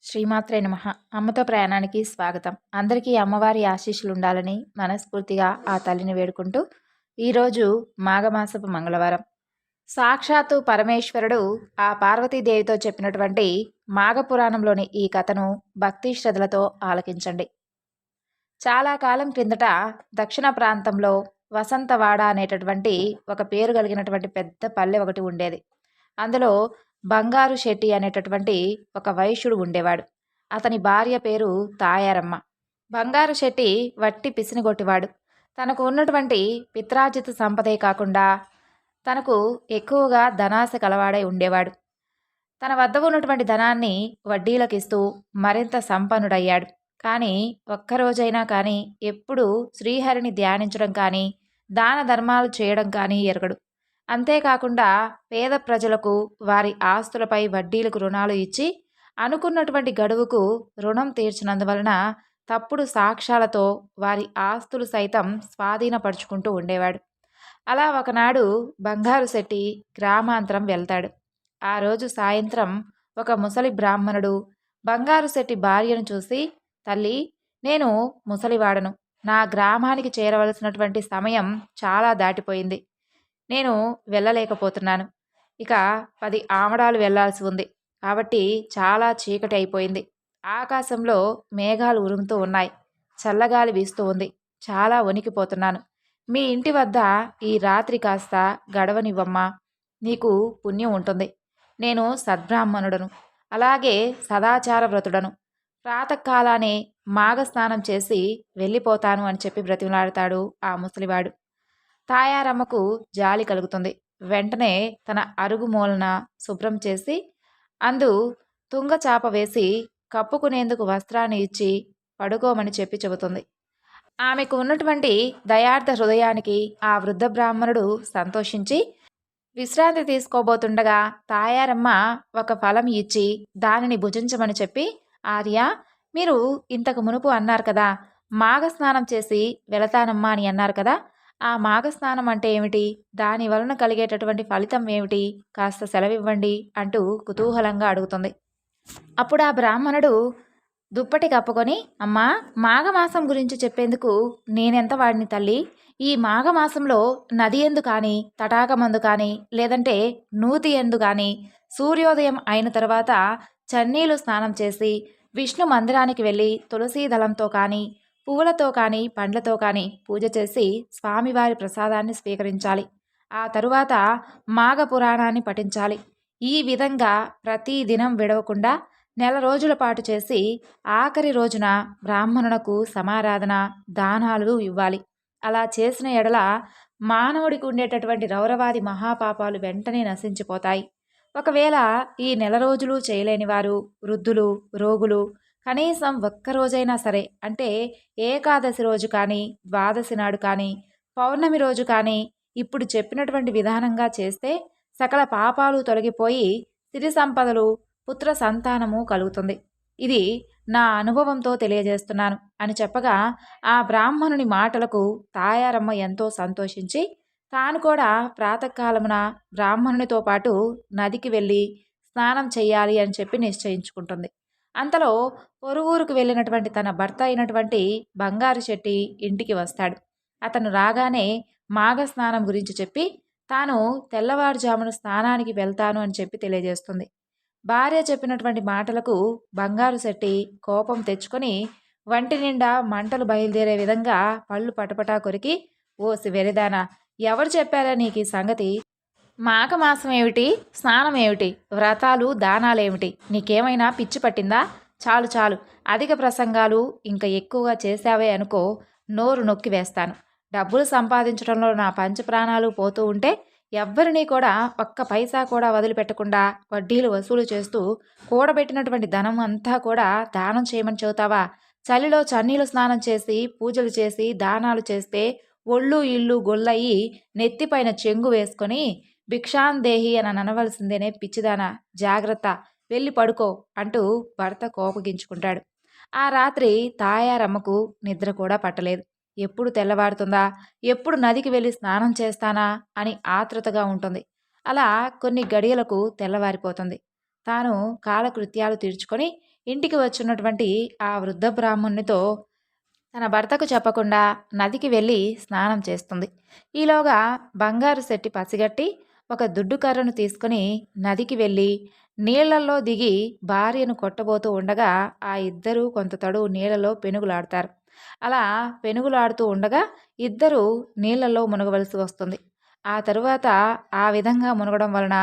శ్రీమాత్రే నమః. అమ్మతో ప్రయాణానికి స్వాగతం. అందరికీ అమ్మవారి ఆశీస్సులు ఉండాలని మనస్ఫూర్తిగా ఆ తల్లిని వేడుకుంటూ, ఈరోజు మాఘమాసపు మంగళవారం. సాక్షాత్తు పరమేశ్వరుడు ఆ పార్వతీదేవితో చెప్పినటువంటి మాఘపురాణంలోని ఈ కథను భక్తి శ్రద్ధలతో ఆలకించండి. చాలా కాలం క్రిందట దక్షిణ ప్రాంతంలో వసంతవాడ అనేటటువంటి ఒక పేరు కలిగినటువంటి పెద్ద పల్లె ఒకటి ఉండేది. అందులో బంగారు శెట్టి అనేటటువంటి ఒక వైశ్యుడు ఉండేవాడు. అతని భార్య పేరు తాయారమ్మ. బంగారు శెట్టి వట్టి పిసినిగొట్టివాడు. తనకు ఉన్నటువంటి పిత్రార్జిత సంపదే కాకుండా తనకు ఎక్కువగా ధనాశ కలవాడై ఉండేవాడు. తన వద్ద ఉన్నటువంటి ధనాన్ని వడ్డీలకిస్తూ మరింత సంపన్నుడయ్యాడు. కానీ ఒక్కరోజైనా కానీ ఎప్పుడూ శ్రీహరిని ధ్యానించడం కానీ దాన ధర్మాలు చేయడం కానీ ఎరగడు. అంతేకాకుండా పేద ప్రజలకు వారి ఆస్తులపై వడ్డీలకు రుణాలు ఇచ్చి అనుకున్నటువంటి గడువుకు రుణం తీర్చినందువలన తప్పుడు సాక్ష్యాలతో వారి ఆస్తులు సైతం స్వాధీనపరుచుకుంటూ ఉండేవాడు. అలా ఒకనాడు బంగారు శెట్టి గ్రామాంతరం వెళ్తాడు. ఆ రోజు సాయంత్రం ఒక ముసలి బ్రాహ్మణుడు బంగారు శెట్టి భార్యను చూసి, తల్లి, నేను ముసలివాడను. నా గ్రామానికి చేరవలసినటువంటి సమయం చాలా దాటిపోయింది. నేను వెళ్ళలేకపోతున్నాను. ఇక 10 ఆమడాలు వెళ్లాల్సి ఉంది. కాబట్టి చాలా చీకటి అయిపోయింది. ఆకాశంలో మేఘాలు ఉరుముతూ ఉన్నాయి. చల్లగాలి వీస్తూ ఉంది. చాలా వణికిపోతున్నాను. మీ ఇంటి వద్ద ఈ రాత్రి కాస్త గడవనివ్వమ్మా. నీకు పుణ్యం ఉంటుంది. నేను సద్బ్రాహ్మణుడను. అలాగే సదాచార వ్రతుడను. ప్రాతకాలానే మాఘస్నానం చేసి వెళ్ళిపోతాను అని చెప్పి బ్రతిమలాడతాడు ఆ ముసలివాడు. తాయారమ్మకు జాలి కలుగుతుంది. వెంటనే తన అరుగు మూలన శుభ్రం చేసి అందు తుంగచాప వేసి కప్పుకునేందుకు వస్త్రాన్ని ఇచ్చి పడుకోమని చెప్పి చెబుతుంది. ఆమెకు ఉన్నటువంటి దయార్థ హృదయానికి ఆ వృద్ధ బ్రాహ్మణుడు సంతోషించి విశ్రాంతి తీసుకోబోతుండగా తాయారమ్మ ఒక ఫలం ఇచ్చి దానిని భుజించమని చెప్పి, ఆర్య, మీరు ఇంతకు మునుపు అన్నారు కదా, మాఘస్నానం చేసి వెళతానమ్మా అని అన్నారు కదా, ఆ మాఘస్నానం అంటే ఏమిటి? దాని వలన కలిగేటటువంటి ఫలితం ఏమిటి? కాస్త సెలవివ్వండి అంటూ కుతూహలంగా అడుగుతుంది. అప్పుడు ఆ బ్రాహ్మణుడు దుప్పటి కప్పుకొని, అమ్మా, మాఘమాసం గురించి చెప్పేందుకు నేనెంత వాడిని తల్లి. ఈ మాఘమాసంలో నది ఎందు కానీ, తటాకమందు కానీ, లేదంటే నూతి ఎందు కానీ సూర్యోదయం అయిన తర్వాత చన్నీలు స్నానం చేసి విష్ణు మందిరానికి వెళ్ళి తులసీ దళంతో కానీ, పువ్వులతో కానీ, పండ్లతో కానీ పూజ చేసి స్వామివారి ప్రసాదాన్ని స్వీకరించాలి. ఆ తరువాత మాఘ పురాణాన్ని పఠించాలి. ఈ విధంగా ప్రతి దినం విడవకుండా నెల రోజుల పాటు చేసి ఆఖరి రోజున బ్రాహ్మణునకు సమారాధన, దానాలు ఇవ్వాలి. అలా చేసిన ఎడల మానవుడికి ఉండేటటువంటి రౌరవాది మహాపాపాలు వెంటనే నశించిపోతాయి. ఒకవేళ ఈ నెల రోజులు చేయలేని వారు, వృద్ధులు, రోగులు కనీసం ఒక్కరోజైనా సరే, అంటే ఏకాదశి రోజు కానీ, ద్వాదశి నాడు కానీ, పౌర్ణమి రోజు కానీ ఇప్పుడు చెప్పినటువంటి విధానంగా చేస్తే సకల పాపాలు తొలగిపోయి సిరి సంపదలు, పుత్ర సంతానము కలుగుతుంది. ఇది నా అనుభవంతో తెలియజేస్తున్నాను అని చెప్పగా ఆ బ్రాహ్మణుని మాటలకు తాయారమ్మ ఎంతో సంతోషించి తాను కూడా ప్రాతకాలమున బ్రాహ్మణునితో పాటు నదికి వెళ్ళి స్నానం చేయాలి అని చెప్పి నిశ్చయించుకుంటుంది. అంతలో పొరుగురుకు వెళ్ళినటువంటి తన భర్త అయినటువంటి బంగారు శెట్టి ఇంటికి వస్తాడు. అతను రాగానే మాఘస్నానం గురించి చెప్పి తాను తెల్లవారుజామున స్నానానికి వెళ్తాను అని చెప్పి తెలియజేస్తుంది. భార్య చెప్పినటువంటి మాటలకు బంగారు శెట్టి కోపం తెచ్చుకొని వంటి నిండా మంటలు బయలుదేరే విధంగా పళ్ళు పటపటా కొరికి, ఓసి వెరిదానా, ఎవరు చెప్పారా నీకు ఈ సంగతి? మాఘమాసం ఏమిటి, స్నానం ఏమిటి, వ్రతాలు దానాలేమిటి, నీకేమైనా పిచ్చి పట్టిందా? చాలు చాలు, అధిక ప్రసంగాలు ఇంకా ఎక్కువగా చేశావే అనుకో, నోరు నొక్కి వేస్తాను. డబ్బులు సంపాదించడంలో నా పంచప్రాణాలు పోతూ ఉంటే ఎవ్వరినీ కూడా ఒక్క పైసా కూడా వదిలిపెట్టకుండా వడ్డీలు వసూలు చేస్తూ కూడబెట్టినటువంటి ధనం అంతా కూడా దానం చేయమని చెబుతావా? చలిలో చన్నీలు స్నానం చేసి పూజలు చేసి దానాలు చేస్తే ఒళ్ళు ఇల్లు గొల్లయి నెత్తిపైన చెంగు వేసుకొని భిక్షాందేహి అని అనవలసిందేనే పిచ్చిదానా, జాగ్రత్త, వెళ్ళి పడుకో అంటూ భర్త కోపగించుకుంటాడు. ఆ రాత్రి తాయారమ్మకు నిద్ర కూడా పట్టలేదు. ఎప్పుడు తెల్లవారుతుందా, ఎప్పుడు నదికి వెళ్ళి స్నానం చేస్తానా అని ఆతృతగా ఉంటుంది. అలా కొన్ని గడియలకు తెల్లవారిపోతుంది. తాను కాలకృత్యాలు తీర్చుకొని ఇంటికి వచ్చున్నటువంటి ఆ వృద్ధ బ్రాహ్మణునితో తన భర్తకు చెప్పకుండా నదికి వెళ్ళి స్నానం చేస్తుంది. ఈలోగా బంగారు శెట్టి పసిగట్టి ఒక దుడ్డు కర్రను తీసుకుని నదికి వెళ్ళి నీళ్లలో దిగి భార్యను కొట్టబోతూ ఉండగా ఆ ఇద్దరూ కొంత తడువు నీళ్లలో పెనుగులాడతారు. అలా పెనుగులాడుతూ ఉండగా ఇద్దరూ నీళ్లలో మునగవలసి వస్తుంది. ఆ తరువాత ఆ విధంగా మునగడం వలన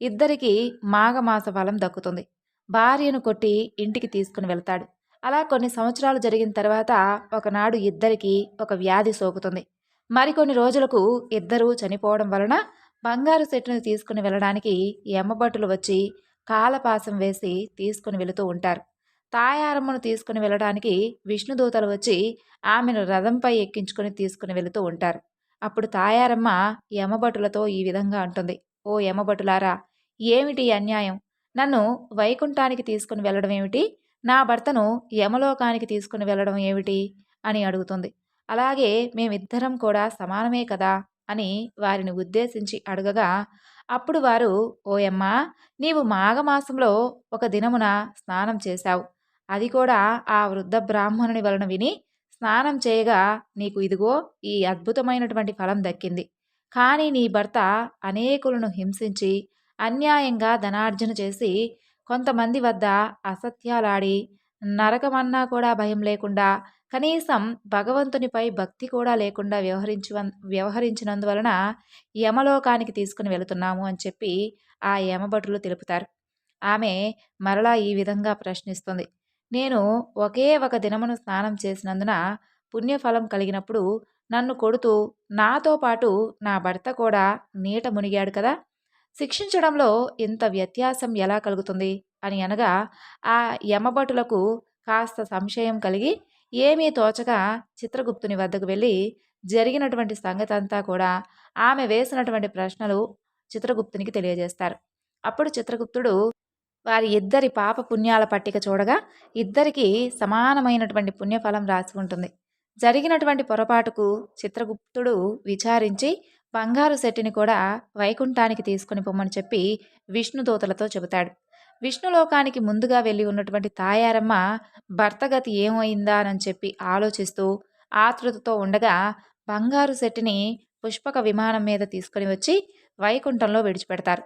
ఇద్దరికీ మాఘమాస ఫలం దక్కుతుంది. భార్యను కొట్టి ఇంటికి తీసుకుని వెళ్తాడు. అలా కొన్ని సంవత్సరాలు జరిగిన తర్వాత ఒకనాడు ఇద్దరికీ ఒక వ్యాధి సోకుతుంది. మరికొన్ని రోజులకు ఇద్దరూ చనిపోవడం వలన బంగారు సెట్టును తీసుకుని వెళ్ళడానికి యమభటులు వచ్చి కాలపాసం వేసి తీసుకుని వెళుతూ ఉంటారు. తాయారమ్మను తీసుకుని వెళ్ళడానికి విష్ణుదూతలు వచ్చి ఆమెను రథంపై ఎక్కించుకుని తీసుకుని వెళుతూ ఉంటారు. అప్పుడు తాయారమ్మ యమభటులతో ఈ విధంగా అంటుంది: ఓ యమభటులారా, ఏమిటి ఈ అన్యాయం? నన్ను వైకుంఠానికి తీసుకుని వెళ్ళడం ఏమిటి? నా భర్తను యమలోకానికి తీసుకుని వెళ్ళడం ఏమిటి అని అడుగుతుంది. అలాగే మేమిద్దరం కూడా సమానమే కదా అని వారిని ఉద్దేశించి అడగగా అప్పుడు వారు, ఓయమ్మా, నీవు మాఘమాసంలో ఒక దినమున స్నానం చేశావు. అది కూడా ఆ వృద్ధ బ్రాహ్మణుని వలన విని స్నానం చేయగా నీకు ఇదిగో ఈ అద్భుతమైనటువంటి ఫలం దక్కింది. కానీ నీ భర్త అనేకులను హింసించి అన్యాయంగా ధనార్జన చేసి కొంతమంది వద్ద అసత్యాలాడి నరకమన్నా కూడా భయం లేకుండా కనీసం భగవంతునిపై భక్తి కూడా లేకుండా వ్యవహరించినందువలన యమలోకానికి తీసుకుని వెళుతున్నాము అని చెప్పి ఆ యమభటులు తెలుపుతారు. ఆమె మరలా ఈ విధంగా ప్రశ్నిస్తుంది: నేను ఒకే ఒక దినమును స్నానం చేసినందున పుణ్యఫలం కలిగినప్పుడు నన్ను కొడుతూ నాతో పాటు నా భర్త కూడా నీట మునిగాడు కదా, శిక్షించడంలో ఇంత వ్యత్యాసం ఎలా కలుగుతుంది అని అనగా ఆ యమభటులకు కాస్త సంశయం కలిగి ఏమీ తోచక చిత్రగుప్తుని వద్దకు వెళ్ళి జరిగినటువంటి సంగతి అంతా కూడా ఆమె వేసినటువంటి ప్రశ్నలు చిత్రగుప్తునికి తెలియజేస్తారు. అప్పుడు చిత్రగుప్తుడు వారి ఇద్దరి పాప పుణ్యాల పట్టిక చూడగా ఇద్దరికీ సమానమైనటువంటి పుణ్యఫలం రాసి ఉంటుంది. జరిగినటువంటి పొరపాటుకు చిత్రగుప్తుడు విచారించి బంగారు శెట్టిని కూడా వైకుంఠానికి తీసుకుని పొమ్మని చెప్పి విష్ణుదూతలతో చెబుతాడు. విష్ణులోకానికి ముందుగా వెళ్ళి ఉన్నటువంటి తాయారమ్మ భర్త గతి ఏమైందా అని చెప్పి ఆలోచిస్తూ ఆతృతతో ఉండగా బంగారు శెట్టిని పుష్పక విమానం మీద తీసుకుని వచ్చి వైకుంఠంలో విడిచిపెడతారు.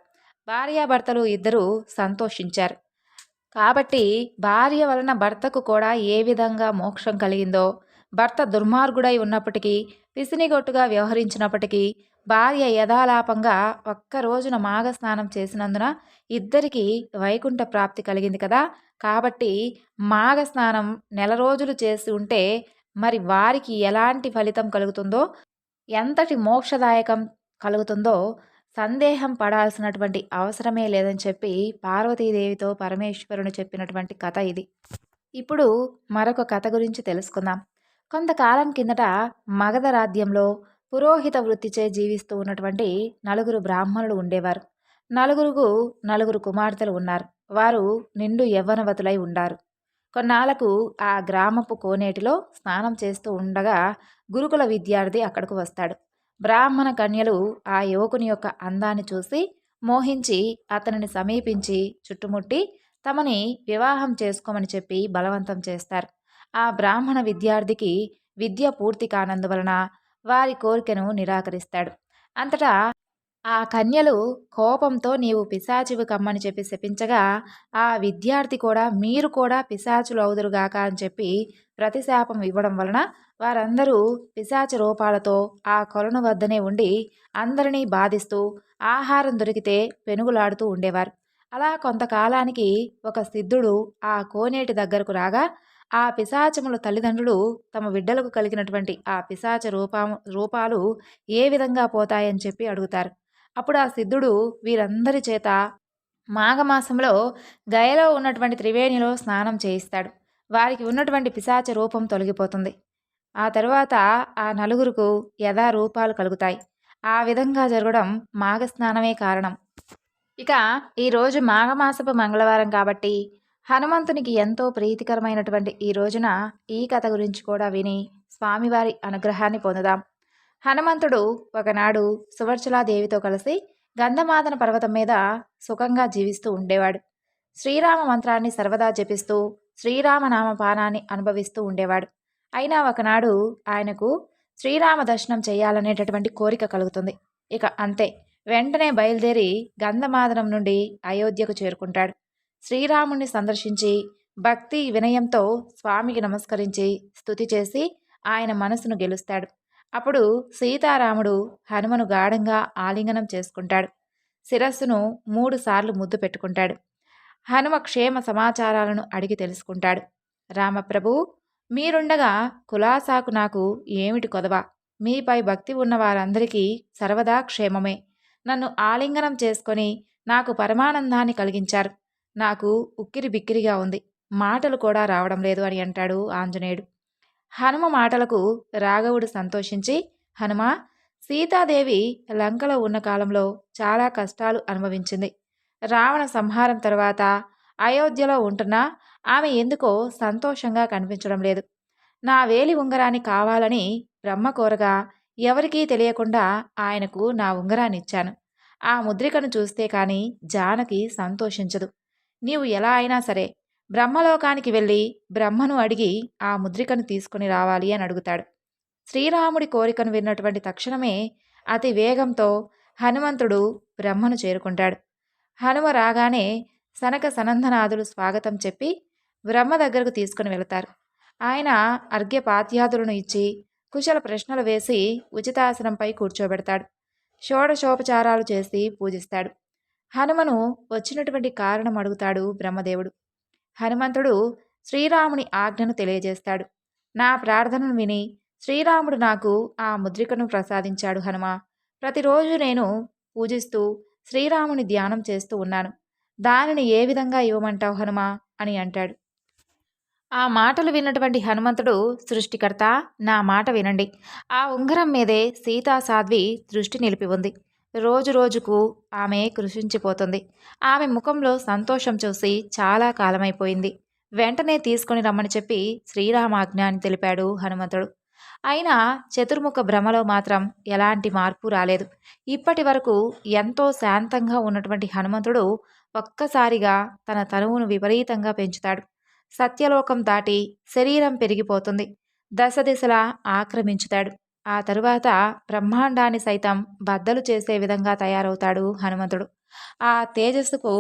భార్యాభర్తలు ఇద్దరూ సంతోషించారు. కాబట్టి భార్య వలన భర్తకు కూడా ఏ విధంగా మోక్షం కలిగిందో, భర్త దుర్మార్గుడై ఉన్నప్పటికీ పిసినిగొట్టుగా వ్యవహరించినప్పటికీ భార్య యథాలాపంగా ఒక్క రోజున మాఘస్నానం చేసినందున ఇద్దరికీ వైకుంఠ ప్రాప్తి కలిగింది కదా. కాబట్టి మాఘస్నానం నెల రోజులు చేసి ఉంటే మరి వారికి ఎలాంటి ఫలితం కలుగుతుందో, ఎంతటి మోక్షదాయకం కలుగుతుందో సందేహం పడాల్సినటువంటి అవసరమే లేదని చెప్పి పార్వతీదేవితో పరమేశ్వరుని చెప్పినటువంటి కథ ఇది. ఇప్పుడు మరొక కథ గురించి తెలుసుకుందాం. కొంతకాలం కిందట మగధ రాజ్యంలో పురోహిత వృత్తిచే జీవిస్తూ ఉన్నటువంటి నలుగురు బ్రాహ్మణులు ఉండేవారు. నలుగురు కుమార్తెలు ఉన్నారు. వారు నిండు యవ్వనవతులై ఉండారు. కొన్నాళ్లకు ఆ గ్రామపు కోనేటిలో స్నానం చేస్తూ ఉండగా గురుకుల విద్యార్థి అక్కడకు వస్తాడు. బ్రాహ్మణ కన్యలు ఆ యువకుని యొక్క అందాన్ని చూసి మోహించి అతనిని సమీపించి చుట్టుముట్టి తమని వివాహం చేసుకోమని చెప్పి బలవంతం చేస్తారు. ఆ బ్రాహ్మణ విద్యార్థికి విద్య పూర్తి కానందువలన వారి కోరికను నిరాకరిస్తాడు. అంతటా ఆ కన్యలు కోపంతో నీవు పిశాచివి కమ్మని చెప్పి శపించగా ఆ విద్యార్థి కూడా మీరు కూడా పిశాచులు అవుదురుగాక అని చెప్పి ప్రతిశాపం ఇవ్వడం వలన వారందరూ పిశాచ రూపాలతో ఆ కొలను వద్దనే ఉండి అందరినీ బాధిస్తూ ఆహారం దొరికితే పెనుగులాడుతూ ఉండేవారు. అలా కొంతకాలానికి ఒక సిద్ధుడు ఆ కోనేటి దగ్గరకు రాగా ఆ పిశాచముల తల్లిదండ్రులు తమ బిడ్డలకు కలిగినటువంటి ఆ పిశాచ రూపాలు ఏ విధంగా పోతాయని చెప్పి అడుగుతారు. అప్పుడు ఆ సిద్ధుడు వీరందరి చేత మాఘమాసంలో గయలో ఉన్నటువంటి త్రివేణిలో స్నానం చేయిస్తాడు. వారికి ఉన్నటువంటి పిశాచ రూపం తొలగిపోతుంది. ఆ తరువాత ఆ నలుగురుకు యథారూపాలు కలుగుతాయి. ఆ విధంగా జరగడం మాఘస్నానమే కారణం. ఇక ఈరోజు మాఘమాసపు మంగళవారం కాబట్టి హనుమంతునికి ఎంతో ప్రీతికరమైనటువంటి ఈ రోజున ఈ కథ గురించి కూడా విని స్వామివారి అనుగ్రహాన్ని పొందుదాం. హనుమంతుడు ఒకనాడు సువర్చలాదేవితో కలిసి గంధమాదన పర్వతం మీద సుఖంగా జీవిస్తూ ఉండేవాడు. శ్రీరామ మంత్రాన్ని సర్వదా జపిస్తూ శ్రీరామనామ పానాన్ని అనుభవిస్తూ ఉండేవాడు. అయినా ఒకనాడు ఆయనకు శ్రీరామ దర్శనం చేయాలనేటటువంటి కోరిక కలుగుతుంది. ఇక అంతే, వెంటనే బయలుదేరి గంధమాదనం నుండి అయోధ్యకు చేరుకుంటాడు. శ్రీరాముణ్ణి సందర్శించి భక్తి వినయంతో స్వామికి నమస్కరించి స్తుతి చేసి ఆయన మనసును గెలుస్తాడు. అప్పుడు సీతారాముడు హనుమను గాఢంగా ఆలింగనం చేసుకుంటాడు. శిరస్సును 3 సార్లు ముద్దు పెట్టుకుంటాడు. హనుమ క్షేమ సమాచారాలను అడిగి తెలుసుకుంటాడు. రామప్రభు, మీరుండగా కులాసాకు నాకు ఏమిటి కొదవ? మీపై భక్తి ఉన్న వారందరికీ సర్వదా క్షేమమే. నన్ను ఆలింగనం చేసుకొని నాకు పరమానందాన్ని కలిగించారు. నాకు ఉక్కిరి బిక్కిరిగా ఉంది, మాటలు కూడా రావడం లేదు అని అంటాడు ఆంజనేయుడు. హనుమ మాటలకు రాఘవుడు సంతోషించి, హనుమ, సీతాదేవి లంకలో ఉన్న కాలంలో చాలా కష్టాలు అనుభవించింది. రావణ సంహారం తర్వాత అయోధ్యలో ఉంటున్నా ఆమె ఎందుకో సంతోషంగా కనిపించడం లేదు. నా వేలి ఉంగరాన్ని కావాలని బ్రహ్మ కోరగా ఎవరికీ తెలియకుండా ఆయనకు నా ఉంగరాన్నిచ్చాను. ఆ ముద్రికను చూస్తే కాని జానకి సంతోషించదు. నీవు ఎలా అయినా సరే బ్రహ్మలోకానికి వెళ్ళి బ్రహ్మను అడిగి ఆ ముద్రికను తీసుకుని రావాలి అని అడుగుతాడు. శ్రీరాముడి కోరికను విన్నటువంటి తక్షణమే అతి వేగంతో హనుమంతుడు బ్రహ్మను చేరుకుంటాడు. హనుమ రాగానే సనక సనందనాదులు స్వాగతం చెప్పి బ్రహ్మ దగ్గరకు తీసుకుని వెళతారు. ఆయన అర్ఘ్యపాత్యాదులను ఇచ్చి కుశల ప్రశ్నలు వేసి ఉచితాసనంపై కూర్చోబెడతాడు. షోడశోపచారాలు చేసి పూజిస్తాడు. హనుమను వచ్చినటువంటి కారణం అడుగుతాడు బ్రహ్మదేవుడు. హనుమంతుడు శ్రీరాముని ఆజ్ఞను తెలియజేస్తాడు. నా ప్రార్థనను విని శ్రీరాముడు నాకు ఆ ముద్రికను ప్రసాదించాడు హనుమ. ప్రతిరోజు నేను పూజిస్తూ శ్రీరాముని ధ్యానం చేస్తూ ఉన్నాను. దానిని ఏ విధంగా ఇవ్వమంటావు హనుమ అని అంటాడు. ఆ మాటలు విన్నటువంటి హనుమంతుడు, సృష్టికర్త, నా మాట వినండి. ఆ ఉంగరం మీదే సీతా సాధ్వి దృష్టి నిలిపి ఉంది. రోజు రోజుకు ఆమె కృషించిపోతుంది. ఆమె ముఖంలో సంతోషం చూసి చాలా కాలమైపోయింది. వెంటనే తీసుకుని రమ్మని చెప్పి శ్రీరామాజ్ఞ అని తెలిపాడు హనుమంతుడు. అయినా చతుర్ముఖ భ్రమలో మాత్రం ఎలాంటి మార్పు రాలేదు. ఇప్పటి వరకు ఎంతో శాంతంగా ఉన్నటువంటి హనుమంతుడు ఒక్కసారిగా తన తనువును విపరీతంగా పెంచుతాడు. సత్యలోకం దాటి శరీరం పెరిగిపోతుంది. దశ దిశలా ఆక్రమించుతాడు. ఆ తరువాత బ్రహ్మాండాన్ని సైతం బద్దలు చేసే విధంగా తయారవుతాడు హనుమంతుడు. ఆ తేజస్సుకు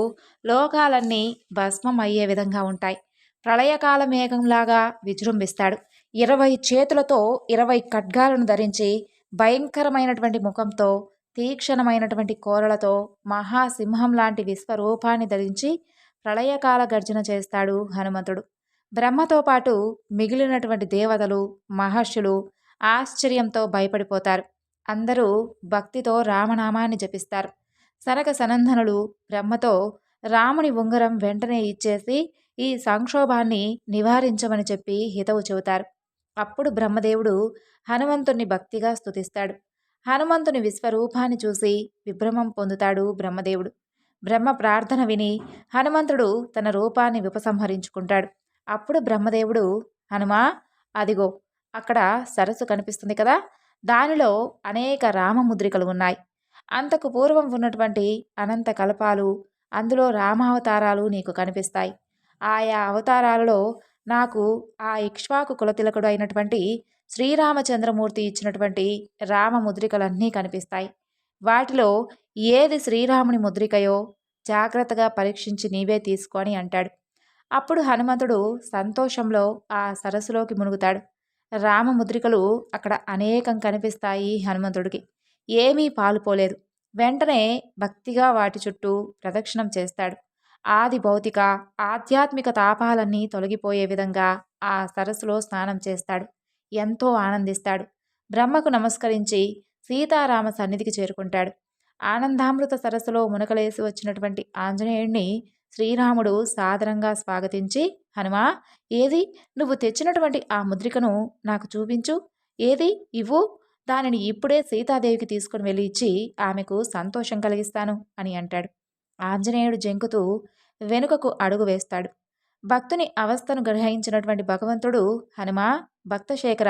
లోకాలన్నీ భస్మం అయ్యే విధంగా ఉంటాయి. ప్రళయకాల మేఘంలాగా విజృంభిస్తాడు. 20 చేతులతో 20 ఖడ్గాలను ధరించి భయంకరమైనటువంటి ముఖంతో తీక్షణమైనటువంటి కోరలతో మహాసింహం లాంటి విశ్వరూపాన్ని ధరించి ప్రళయకాల గర్జన చేస్తాడు హనుమంతుడు. బ్రహ్మతో పాటు మిగిలినటువంటి దేవతలు, మహర్షులు ఆశ్చర్యంతో భయపడిపోతారు. అందరూ భక్తితో రామనామాన్ని జపిస్తారు. సనక సనందనులు బ్రహ్మతో రాముని ఉంగరం వెంటనే ఇచ్చేసి ఈ సంక్షోభాన్ని నివారించమని చెప్పి హితవు చెబుతారు. అప్పుడు బ్రహ్మదేవుడు హనుమంతుణ్ణి భక్తిగా స్తుతిస్తాడు. హనుమంతుని విశ్వరూపాన్ని చూసి విభ్రమం పొందుతాడు బ్రహ్మదేవుడు. బ్రహ్మ ప్రార్థన విని హనుమంతుడు తన రూపాన్ని ఉపసంహరించుకుంటాడు. అప్పుడు బ్రహ్మదేవుడు, హనుమా, అదిగో అక్కడ సరస్సు కనిపిస్తుంది కదా, దానిలో అనేక రామముద్రికలు ఉన్నాయి. అంతకు పూర్వం ఉన్నటువంటి అనంత కల్పాలు, అందులో రామావతారాలు నీకు కనిపిస్తాయి. ఆయా అవతారాలలో నాకు ఆ ఇక్ష్వాకు కులతిలకుడు అయినటువంటి శ్రీరామచంద్రమూర్తి ఇచ్చినటువంటి రామముద్రికలన్నీ కనిపిస్తాయి. వాటిలో ఏది శ్రీరాముని ముద్రికయో జాగ్రత్తగా పరీక్షించి నీవే తీసుకొని అంటాడు. అప్పుడు హనుమంతుడు సంతోషంలో ఆ సరస్సులోకి మునుగుతాడు. రామముద్రికలు అక్కడ అనేకం కనిపిస్తాయి హనుమంతుడికి. ఏమీ పాలుపోలేదు. వెంటనే భక్తిగా వాటి చుట్టూ ప్రదక్షిణం చేస్తాడు. ఆది భౌతిక ఆధ్యాత్మిక తాపాలన్నీ తొలగిపోయే విధంగా ఆ సరస్సులో స్నానం చేస్తాడు. ఎంతో ఆనందిస్తాడు. బ్రహ్మకు నమస్కరించి సీతారామ సన్నిధికి చేరుకుంటాడు. ఆనందామృత సరస్సులో మునకలేసి వచ్చినటువంటి ఆంజనేయుణ్ణి శ్రీరాముడు సాదరంగా స్వాగతించి, హనుమా, ఏది నువ్వు తెచ్చినటువంటి ఆ ముద్రికను నాకు చూపించు, ఏది ఇవ్వు, దానిని ఇప్పుడే సీతాదేవికి తీసుకుని వెళ్ళి ఇచ్చి ఆమెకు సంతోషం కలిగిస్తాను అని అంటాడు. ఆంజనేయుడు జంకుతూ వెనుకకు అడుగు వేస్తాడు. భక్తుని అవస్థను గ్రహించినటువంటి భగవంతుడు, హనుమా, భక్తశేఖర,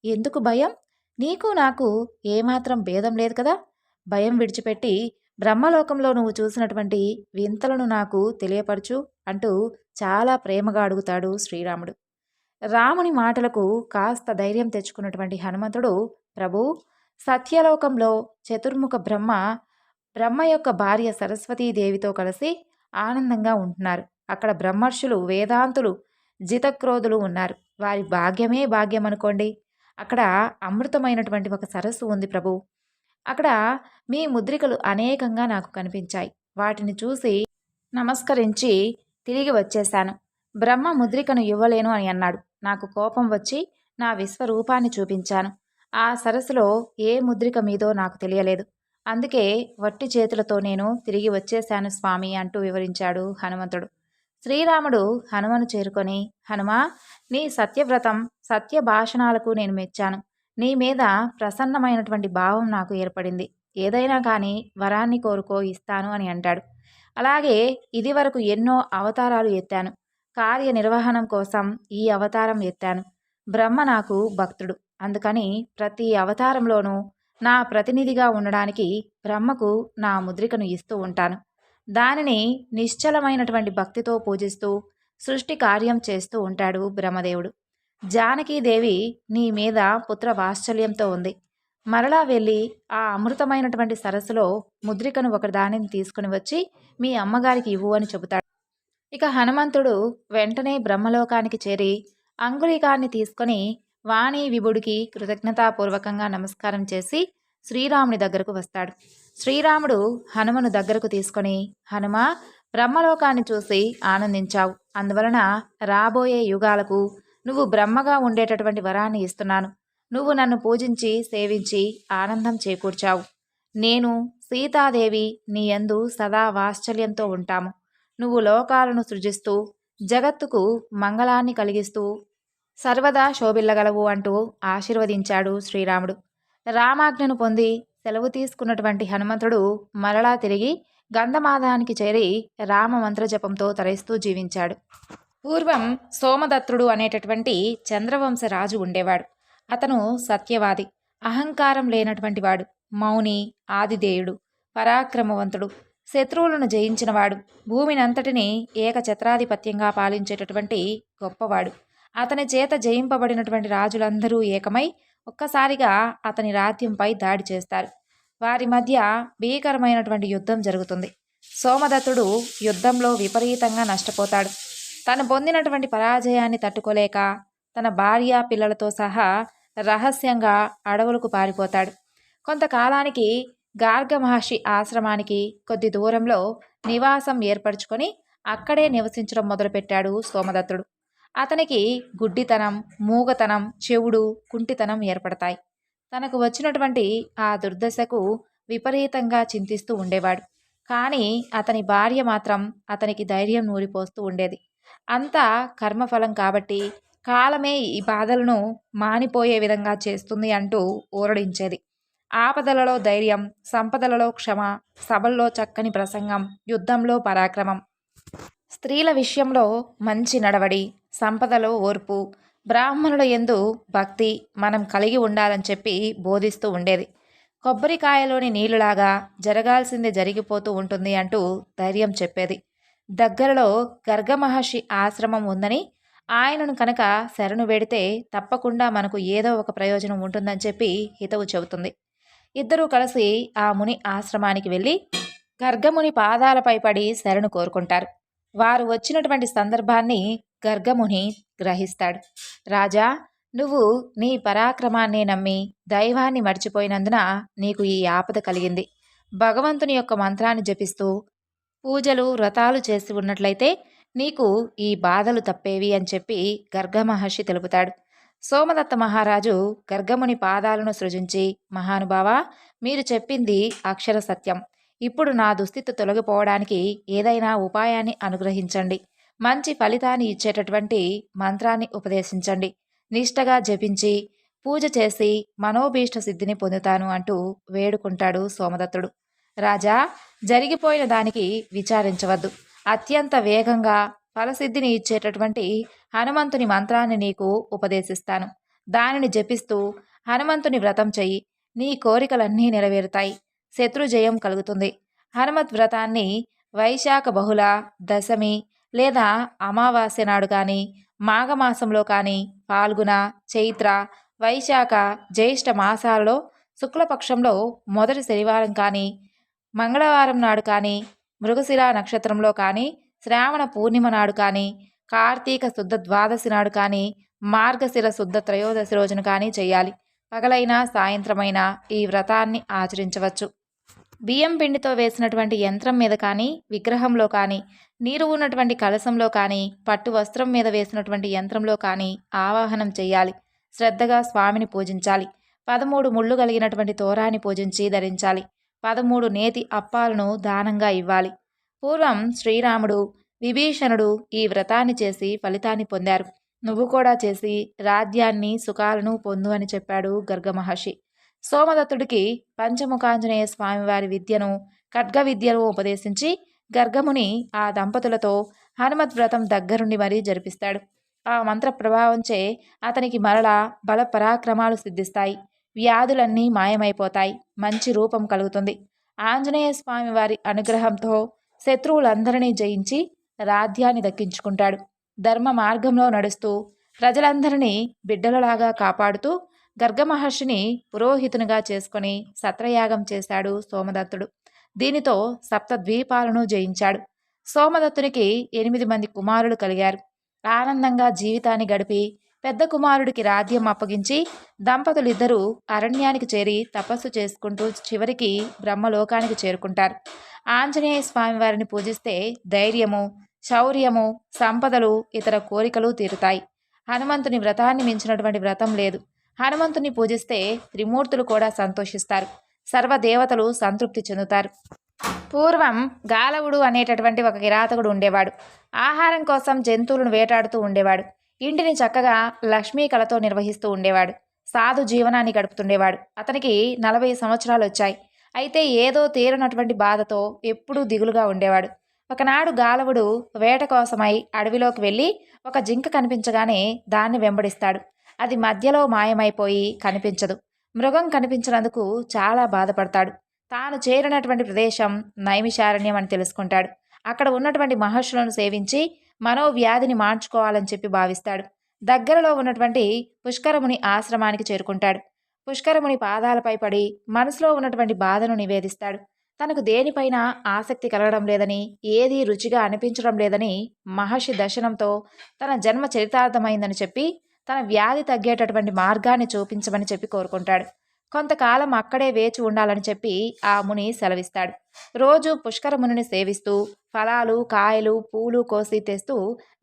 ఎందుకు భయం? నీకు నాకు ఏమాత్రం భేదం లేదు కదా. భయం విడిచిపెట్టి బ్రహ్మలోకంలో నువ్వు చూసినటువంటి వింతలను నాకు తెలియపరచు అంటూ చాలా ప్రేమగా అడుగుతాడు శ్రీరాముడు. రాముని మాటలకు కాస్త ధైర్యం తెచ్చుకున్నటువంటి హనుమంతుడు, ప్రభు, సత్యలోకంలో చతుర్ముఖ బ్రహ్మ, బ్రహ్మ యొక్క భార్య సరస్వతీదేవితో కలిసి ఆనందంగా ఉంటున్నారు. అక్కడ బ్రహ్మర్షులు, వేదాంతులు, జితక్రోధులు ఉన్నారు. వారి భాగ్యమే భాగ్యం అనుకోండి. అక్కడ అమృతమైనటువంటి ఒక సరస్సు ఉంది ప్రభు. అక్కడ మీ ముద్రికలు అనేకంగా నాకు కనిపించాయి. వాటిని చూసి నమస్కరించి తిరిగి వచ్చేశాను. బ్రహ్మ ముద్రికను ఇవ్వలేను అని అన్నాడు. నాకు కోపం వచ్చి నా విశ్వరూపాన్ని చూపించాను. ఆ సరస్సులో ఏ ముద్రిక మీదో నాకు తెలియలేదు. అందుకే వట్టి చేతులతో నేను తిరిగి వచ్చేశాను స్వామి అంటూ వివరించాడు హనుమంతుడు. శ్రీరాముడు హనుమను చేరుకొని, హనుమా, నీ సత్యవ్రతం, సత్య భాషణాలకు నేను మెచ్చాను. నీ మీద ప్రసన్నమైనటువంటి భావం నాకు ఏర్పడింది. ఏదైనా కానీ వరాన్ని కోరుకో, ఇస్తాను అని అంటాడు. అలాగే ఇదివరకు ఎన్నో అవతారాలు ఎత్తాను. కార్యనిర్వహణం కోసం ఈ అవతారం ఎత్తాను. బ్రహ్మ నాకు భక్తుడు. అందుకని ప్రతి అవతారంలోనూ నా ప్రతినిధిగా ఉండడానికి బ్రహ్మకు నా ముద్రికను ఇస్తూ ఉంటాను. దానిని నిశ్చలమైనటువంటి భక్తితో పూజిస్తూ సృష్టి కార్యం చేస్తూ ఉంటాడు బ్రహ్మదేవుడు. జానకీదేవి నీ మీద పుత్ర వాత్సల్యంతో ఉంది. మరలా వెళ్ళి ఆ అమృతమైనటువంటి సరస్సులో ముద్రికను ఒకదానిని తీసుకుని వచ్చి మీ అమ్మగారికి ఇవ్వు అని చెబుతాడు. ఇక హనుమంతుడు వెంటనే బ్రహ్మలోకానికి చేరి అంగుళికాన్ని తీసుకొని వాణి విభుడికి కృతజ్ఞతాపూర్వకంగా నమస్కారం చేసి శ్రీరాముని దగ్గరకు వస్తాడు. శ్రీరాముడు హనుమను దగ్గరకు తీసుకొని, హనుమా, బ్రహ్మలోకాన్ని చూసి ఆనందించావు. అందువలన రాబోయే యుగాలకు నువ్వు బ్రహ్మగా ఉండేటటువంటి వరాన్ని ఇస్తున్నాను. నువ్వు నన్ను పూజించి సేవించి ఆనందం చేకూర్చావు. నేను, సీతాదేవి నీ యందు సదా వాత్సల్యంతో ఉంటాము. నువ్వు లోకాలను సృజిస్తూ జగత్తుకు మంగళాన్ని కలిగిస్తూ సర్వదా శోభిల్లగలవు అంటూ ఆశీర్వదించాడు శ్రీరాముడు. రామాజ్ఞను పొంది సెలవు తీసుకున్నటువంటి హనుమంతుడు మరలా తిరిగి గంధమాదానికి చేరి రామ మంత్రజపంతో తరిస్తూ జీవించాడు. పూర్వం సోమదత్తుడు అనేటటువంటి చంద్రవంశ రాజు ఉండేవాడు. అతను సత్యవాది, అహంకారం లేనటువంటి వాడు, మౌని, ఆదిదేయుడు, పరాక్రమవంతుడు, శత్రువులను జయించినవాడు, భూమినంతటిని ఏకఛత్రాధిపత్యంగా పాలించేటటువంటి గొప్పవాడు. అతని చేత జయింపబడినటువంటి రాజులందరూ ఏకమై ఒక్కసారిగా అతని రాజ్యంపై దాడి చేస్తారు. వారి మధ్య భీకరమైనటువంటి యుద్ధం జరుగుతుంది. సోమదత్తుడు యుద్ధంలో విపరీతంగా నష్టపోతాడు. తను పొందినటువంటి పరాజయాన్ని తట్టుకోలేక తన భార్య పిల్లలతో సహా రహస్యంగా అడవులకు పారిపోతాడు. కొంతకాలానికి గార్గ మహర్షి ఆశ్రమానికి కొద్ది దూరంలో నివాసం ఏర్పరచుకొని అక్కడే నివసించడం మొదలుపెట్టాడు సోమదత్తుడు. అతనికి గుడ్డితనం, మూగతనం, చెవుడు, కుంటితనం ఏర్పడతాయి. తనకు వచ్చినటువంటి ఆ దుర్దశకు విపరీతంగా చింతిస్తూ ఉండేవాడు. కానీ అతని భార్య మాత్రం అతనికి ధైర్యం నూరిపోస్తూ ఉండేది. అంతా కర్మఫలం కాబట్టి కాలమే ఈ బాధలను మానిపోయే విధంగా చేస్తుంది అంటూ ఊరడించేది. ఆపదలలో ధైర్యం, సంపదలలో క్షమ, సభల్లో చక్కని ప్రసంగం, యుద్ధంలో పరాక్రమం, స్త్రీల విషయంలో మంచి నడవడి, సంపదలో ఓర్పు, బ్రాహ్మణుల యందు భక్తి మనం కలిగి ఉండాలని చెప్పి బోధిస్తూ ఉండేది. కొబ్బరికాయలోని నీళ్లులాగా జరగాల్సింది జరిగిపోతూ ఉంటుంది అంటూ ధైర్యం చెప్పేది. దగ్గరలో గర్గమహర్షి ఆశ్రమం ఉందని, ఆయనను కనుక శరణు వేడితే తప్పకుండా మనకు ఏదో ఒక ప్రయోజనం ఉంటుందని చెప్పి హితవు చెబుతుంది. ఇద్దరూ కలిసి ఆ ముని ఆశ్రమానికి వెళ్ళి గర్గముని పాదాలపై పడి శరణు కోరుకుంటారు. వారు వచ్చినటువంటి సందర్భాన్ని గర్గముని గ్రహిస్తాడు. రాజా, నువ్వు నీ పరాక్రమాన్ని నమ్మి దైవాన్ని మర్చిపోయినందున నీకు ఈ ఆపద కలిగింది. భగవంతుని యొక్క మంత్రాన్ని జపిస్తూ పూజలు, వ్రతాలు చేసి ఉన్నట్లయితే నీకు ఈ బాధలు తప్పేవి అని చెప్పి గర్గమహర్షి తెలుపుతాడు. సోమదత్త మహారాజు గర్గముని పాదాలను సృజించి, మహానుభావా, మీరు చెప్పింది అక్షర సత్యం. ఇప్పుడు నా దుస్థితి తొలగిపోవడానికి ఏదైనా ఉపాయాన్ని అనుగ్రహించండి. మంచి ఫలితాన్ని ఇచ్చేటటువంటి మంత్రాన్ని ఉపదేశించండి. నిష్టగా జపించి పూజ చేసి మనోభీష్ట సిద్ధిని పొందుతాను అంటూ వేడుకుంటాడు సోమదత్తుడు. రాజా, జరిగిపోయిన దానికి విచారించవద్దు. అత్యంత వేగంగా ఫలసిద్ధిని ఇచ్చేటటువంటి హనుమంతుని మంత్రాన్ని నీకు ఉపదేశిస్తాను. దానిని జపిస్తూ హనుమంతుని వ్రతం చెయ్యి. నీ కోరికలన్నీ నెరవేరుతాయి. శత్రుజయం కలుగుతుంది. హనుమత్ వ్రతాన్ని వైశాఖ బహుళ, దశమి లేదా అమావాస్య నాడు కానీ, మాఘమాసంలో కానీ, పాల్గొన, చైత్ర, వైశాఖ, జ్యేష్ఠ మాసాలలో శుక్లపక్షంలో మొదటి శనివారం కానీ, మంగళవారం నాడు కానీ, మృగశిర నక్షత్రంలో కానీ, శ్రావణ పూర్ణిమ నాడు కానీ, కార్తీక శుద్ధ ద్వాదశి నాడు కానీ, మార్గశిర శుద్ధ త్రయోదశి రోజున కానీ చేయాలి. పగలైనా సాయంత్రమైనా ఈ వ్రతాన్ని ఆచరించవచ్చు. బియ్యం పిండితో వేసినటువంటి యంత్రం మీద కానీ, విగ్రహంలో కానీ, నీరు ఉన్నటువంటి కలశంలో కానీ, పట్టు వస్త్రం మీద వేసినటువంటి యంత్రంలో కానీ ఆవాహనం చేయాలి. శ్రద్ధగా స్వామిని పూజించాలి. 13 ముళ్ళు కలిగినటువంటి తోరాన్ని పూజించి ధరించాలి. 13 నేతి అప్పాలను దానంగా ఇవ్వాలి. పూర్వం శ్రీరాముడు, విభీషణుడు ఈ వ్రతాన్ని చేసి ఫలితాన్ని పొందారు. నువ్వు కూడా చేసి రాజ్యాన్ని, సుఖాలను పొందు అని చెప్పాడు గర్గ మహర్షి. సోమదత్తుడికి పంచముఖాంజనేయ స్వామివారి విద్యను, ఖడ్గ విద్యను ఉపదేశించి గర్గముని ఆ దంపతులతో హనుమత్ వ్రతం దగ్గరుండి మరీ జరిపిస్తాడు. ఆ మంత్ర ప్రభావంచే అతనికి మరలా బల పరాక్రమాలు సిద్ధిస్తాయి. వ్యాధులన్నీ మాయమైపోతాయి. మంచి రూపం కలుగుతుంది. ఆంజనేయ స్వామి వారి అనుగ్రహంతో శత్రువులందరినీ జయించి రాజ్యాన్ని దక్కించుకుంటాడు. ధర్మ మార్గంలో నడుస్తూ ప్రజలందరినీ బిడ్డలలాగా కాపాడుతూ గర్గమహర్షిని పురోహితునిగా చేసుకుని సత్రయాగం చేశాడు సోమదత్తుడు. దీనితో సప్తద్వీపాలను జయించాడు. సోమదత్తునికి 8 మంది కుమారులు కలిగారు. ఆనందంగా జీవితాన్ని గడిపి పెద్ద కుమారుడికి రాజ్యం అప్పగించి దంపతులిద్దరూ అరణ్యానికి చేరి తపస్సు చేసుకుంటూ చివరికి బ్రహ్మలోకానికి చేరుకుంటారు. ఆంజనేయ స్వామి వారిని పూజిస్తే ధైర్యము, శౌర్యము, సంపదలు, ఇతర కోరికలు తీరుతాయి. హనుమంతుని వ్రతాన్ని మించినటువంటి వ్రతం లేదు. హనుమంతుని పూజిస్తే త్రిమూర్తులు కూడా సంతోషిస్తారు. సర్వదేవతలు సంతృప్తి చెందుతారు. పూర్వం గాలవుడు అనేటటువంటి ఒక కిరాతకుడు ఉండేవాడు. ఆహారం కోసం జంతువులను వేటాడుతూ ఉండేవాడు. ఇంటిని చక్కగా లక్ష్మీ కళతో నిర్వహిస్తూ ఉండేవాడు. సాధు జీవనాన్ని గడుపుతుండేవాడు. అతనికి 40 సంవత్సరాలు వచ్చాయి. అయితే ఏదో తీరనటువంటి బాధతో ఎప్పుడూ దిగులుగా ఉండేవాడు. ఒకనాడు గాలవుడు వేట కోసమై అడవిలోకి వెళ్ళి ఒక జింక కనిపించగానే దాన్ని వెంబడిస్తాడు. అది మధ్యలో మాయమైపోయి కనిపించదు. మృగం కనిపించినందుకు చాలా బాధపడతాడు. తాను చేరినటువంటి ప్రదేశం నైమిషారణ్యం అని తెలుసుకుంటాడు. అక్కడ ఉన్నటువంటి మహర్షులను సేవించి మనోవ్యాధిని మార్చుకోవాలని చెప్పి భావిస్తాడు. దగ్గరలో ఉన్నటువంటి పుష్కరముని ఆశ్రమానికి చేరుకుంటాడు. పుష్కరముని పాదాలపై పడి మనసులో ఉన్నటువంటి బాధను నివేదిస్తాడు. తనకు దేనిపైన ఆసక్తి కలగడం లేదని, ఏదీ రుచిగా అనిపించడం లేదని, మహర్షి దర్శనంతో తన జన్మ చరితార్థమైందని చెప్పి తన వ్యాధి తగ్గేటటువంటి మార్గాన్ని చూపించమని చెప్పి కోరుకుంటాడు. కొంతకాలం అక్కడే వేచి ఉండాలని చెప్పి ఆ ముని సెలవిస్తాడు. రోజు పుష్కరమునిని సేవిస్తూ ఫలాలు, కాయలు, పూలు కోసి తెస్తూ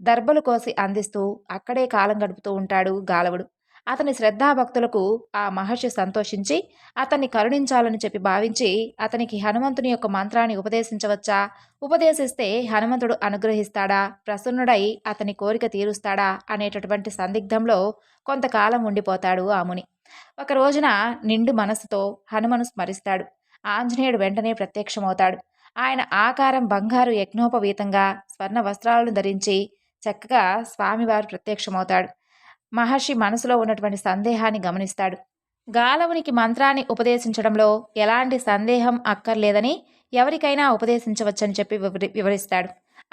దర్భలు కోసి అందిస్తూ అక్కడే కాలం గడుపుతూ ఉంటాడు గాలవుడు. అతని శ్రద్ధాభక్తులకు ఆ మహర్షి సంతోషించి అతన్ని కరుణించాలని చెప్పి భావించి అతనికి హనుమంతుని యొక్క మంత్రాన్ని ఉపదేశించవచ్చా, ఉపదేశిస్తే హనుమంతుడు అనుగ్రహిస్తాడా, ప్రసన్నుడై అతని కోరిక తీరుస్తాడా అనేటటువంటి సందిగ్ధంలో కొంతకాలం ఉండిపోతాడు ఆ ముని. ఒక రోజున నిండు మనసుతో హనుమను స్మరిస్తాడు. ఆంజనేయుడు వెంటనే ప్రత్యక్షమవుతాడు. ఆయన ఆకారం బంగారు యజ్ఞోపవీతంగా స్వర్ణ వస్త్రాలను ధరించి చక్కగా స్వామివారు ప్రత్యక్షమవుతాడు. మహర్షి మనసులో ఉన్నటువంటి సందేహాన్ని గమనిస్తాడు. గాలవునికి మంత్రాన్ని ఉపదేశించడంలో ఎలాంటి సందేహం అక్కర్లేదని, ఎవరికైనా ఉపదేశించవచ్చని చెప్పి వివరిస్తాడు.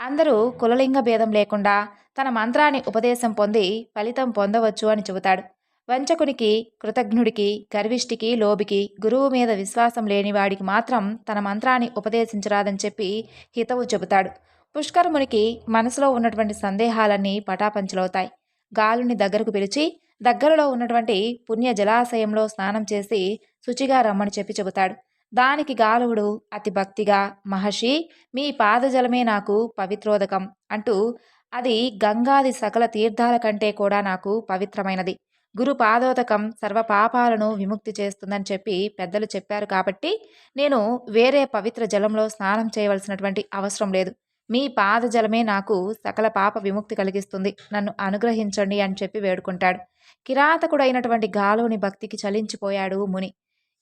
అందరూ కులలింగ భేదం లేకుండా తన మంత్రాన్ని ఉపదేశం పొంది ఫలితం పొందవచ్చు అని చెబుతాడు. వంచకునికి, కృతజ్ఞుడికి, గర్విష్ఠికి, లోబికి, గురువు మీద విశ్వాసం లేనివాడికి మాత్రం తన మంత్రాన్ని ఉపదేశించరాదని చెప్పి హితవు చెబుతాడు. పుష్కరమునికి మనసులో ఉన్నటువంటి సందేహాలన్నీ పటాపంచలవుతాయి. గాలుని దగ్గరకు పిలిచి దగ్గరలో ఉన్నటువంటి పుణ్య జలాశయంలో స్నానం చేసి శుచిగా రమ్మని చెప్పి చెబుతాడు. దానికి గాలువుడు అతి భక్తిగా, మహర్షి, మీ పాదజలమే నాకు పవిత్రోదకం అంటూ, అది గంగాది సకల తీర్థాల కంటే కూడా నాకు పవిత్రమైనది. గురు పాదోదకం సర్వ పాపాలను విముక్తి చేస్తుందని చెప్పి పెద్దలు చెప్పారు కాబట్టి నేను వేరే పవిత్ర జలంలో స్నానం చేయవలసినటువంటి అవసరం లేదు. మీ పాదజలమే నాకు సకల పాప విముక్తి కలిగిస్తుంది. నన్ను అనుగ్రహించండి అని చెప్పి వేడుకుంటాడు. కిరాతకుడైనటువంటి గాలుని భక్తికి చలించిపోయాడు ముని.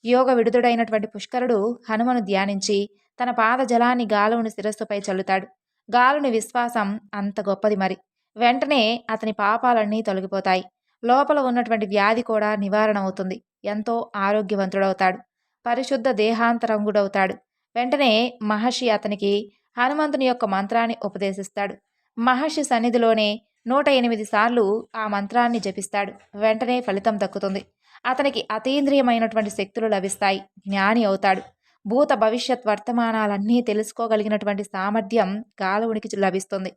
యోగ విడుదుడైనటువంటి పుష్కరుడు హనుమను ధ్యానించి తన పాదజలాన్ని గాలుని శిరస్సుపై చల్లుతాడు. గాలుని విశ్వాసం అంత గొప్పది మరి. వెంటనే అతని పాపాలన్నీ తొలగిపోతాయి. లోపల ఉన్నటువంటి వ్యాధి కూడా నివారణ అవుతుంది. ఎంతో ఆరోగ్యవంతుడవుతాడు. పరిశుద్ధ దేహాంతరంగుడవుతాడు. వెంటనే మహర్షి అతనికి హనుమంతుని యొక్క మంత్రాన్ని ఉపదేశిస్తాడు. మహర్షి సన్నిధిలోనే 108 సార్లు ఆ మంత్రాన్ని జపిస్తాడు. వెంటనే ఫలితం దక్కుతుంది. అతనికి అతీంద్రియమైనటువంటి శక్తులు లభిస్తాయి. జ్ఞాని అవుతాడు. భూత భవిష్యత్ వర్తమానాలన్నీ తెలుసుకోగలిగినటువంటి సామర్థ్యం గాలవునికి లభిస్తుంది.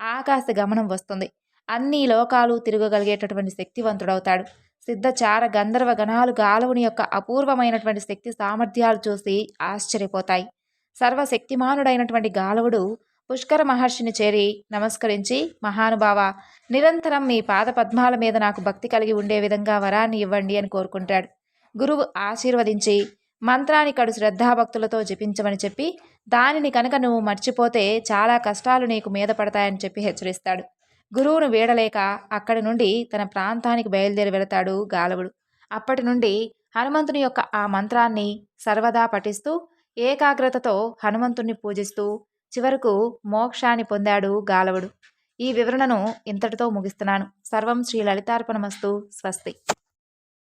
ఆకాశ గమనం వస్తుంది. అన్ని లోకాలు తిరగగలిగేటటువంటి శక్తివంతుడవుతాడు. సిద్ధచార గంధర్వ గణాలు గాలవుని యొక్క అపూర్వమైనటువంటి శక్తి సామర్థ్యాలు చూసి ఆశ్చర్యపోతాయి. సర్వశక్తిమానుడైనటువంటి గాలవుడు పుష్కర మహర్షిని చేరి నమస్కరించి, మహానుభావ, నిరంతరం మీ పాద పద్మాల మీద నాకు భక్తి కలిగి ఉండే విధంగా వరాన్ని ఇవ్వండి అని కోరుకుంటాడు. గురువు ఆశీర్వదించి మంత్రాన్ని కడు శ్రద్ధాభక్తులతో జపించమని చెప్పి, దానిని కనుక నువ్వు మర్చిపోతే చాలా కష్టాలు నీకు మీద పడతాయని చెప్పి హెచ్చరిస్తాడు. గురువును వీడలేక అక్కడి నుండి తన ప్రాంతానికి బయలుదేరి వెళతాడు గాలవుడు. అప్పటి నుండి హనుమంతుని యొక్క ఆ మంత్రాన్ని సర్వదా పఠిస్తూ ఏకాగ్రతతో హనుమంతుణ్ణి పూజిస్తూ చివరకు మోక్షాన్ని పొందాడు గాలవుడు. ఈ వివరణను ఇంతటితో ముగిస్తున్నాను. సర్వం శ్రీ లలితార్పణమస్తు. స్వస్తి.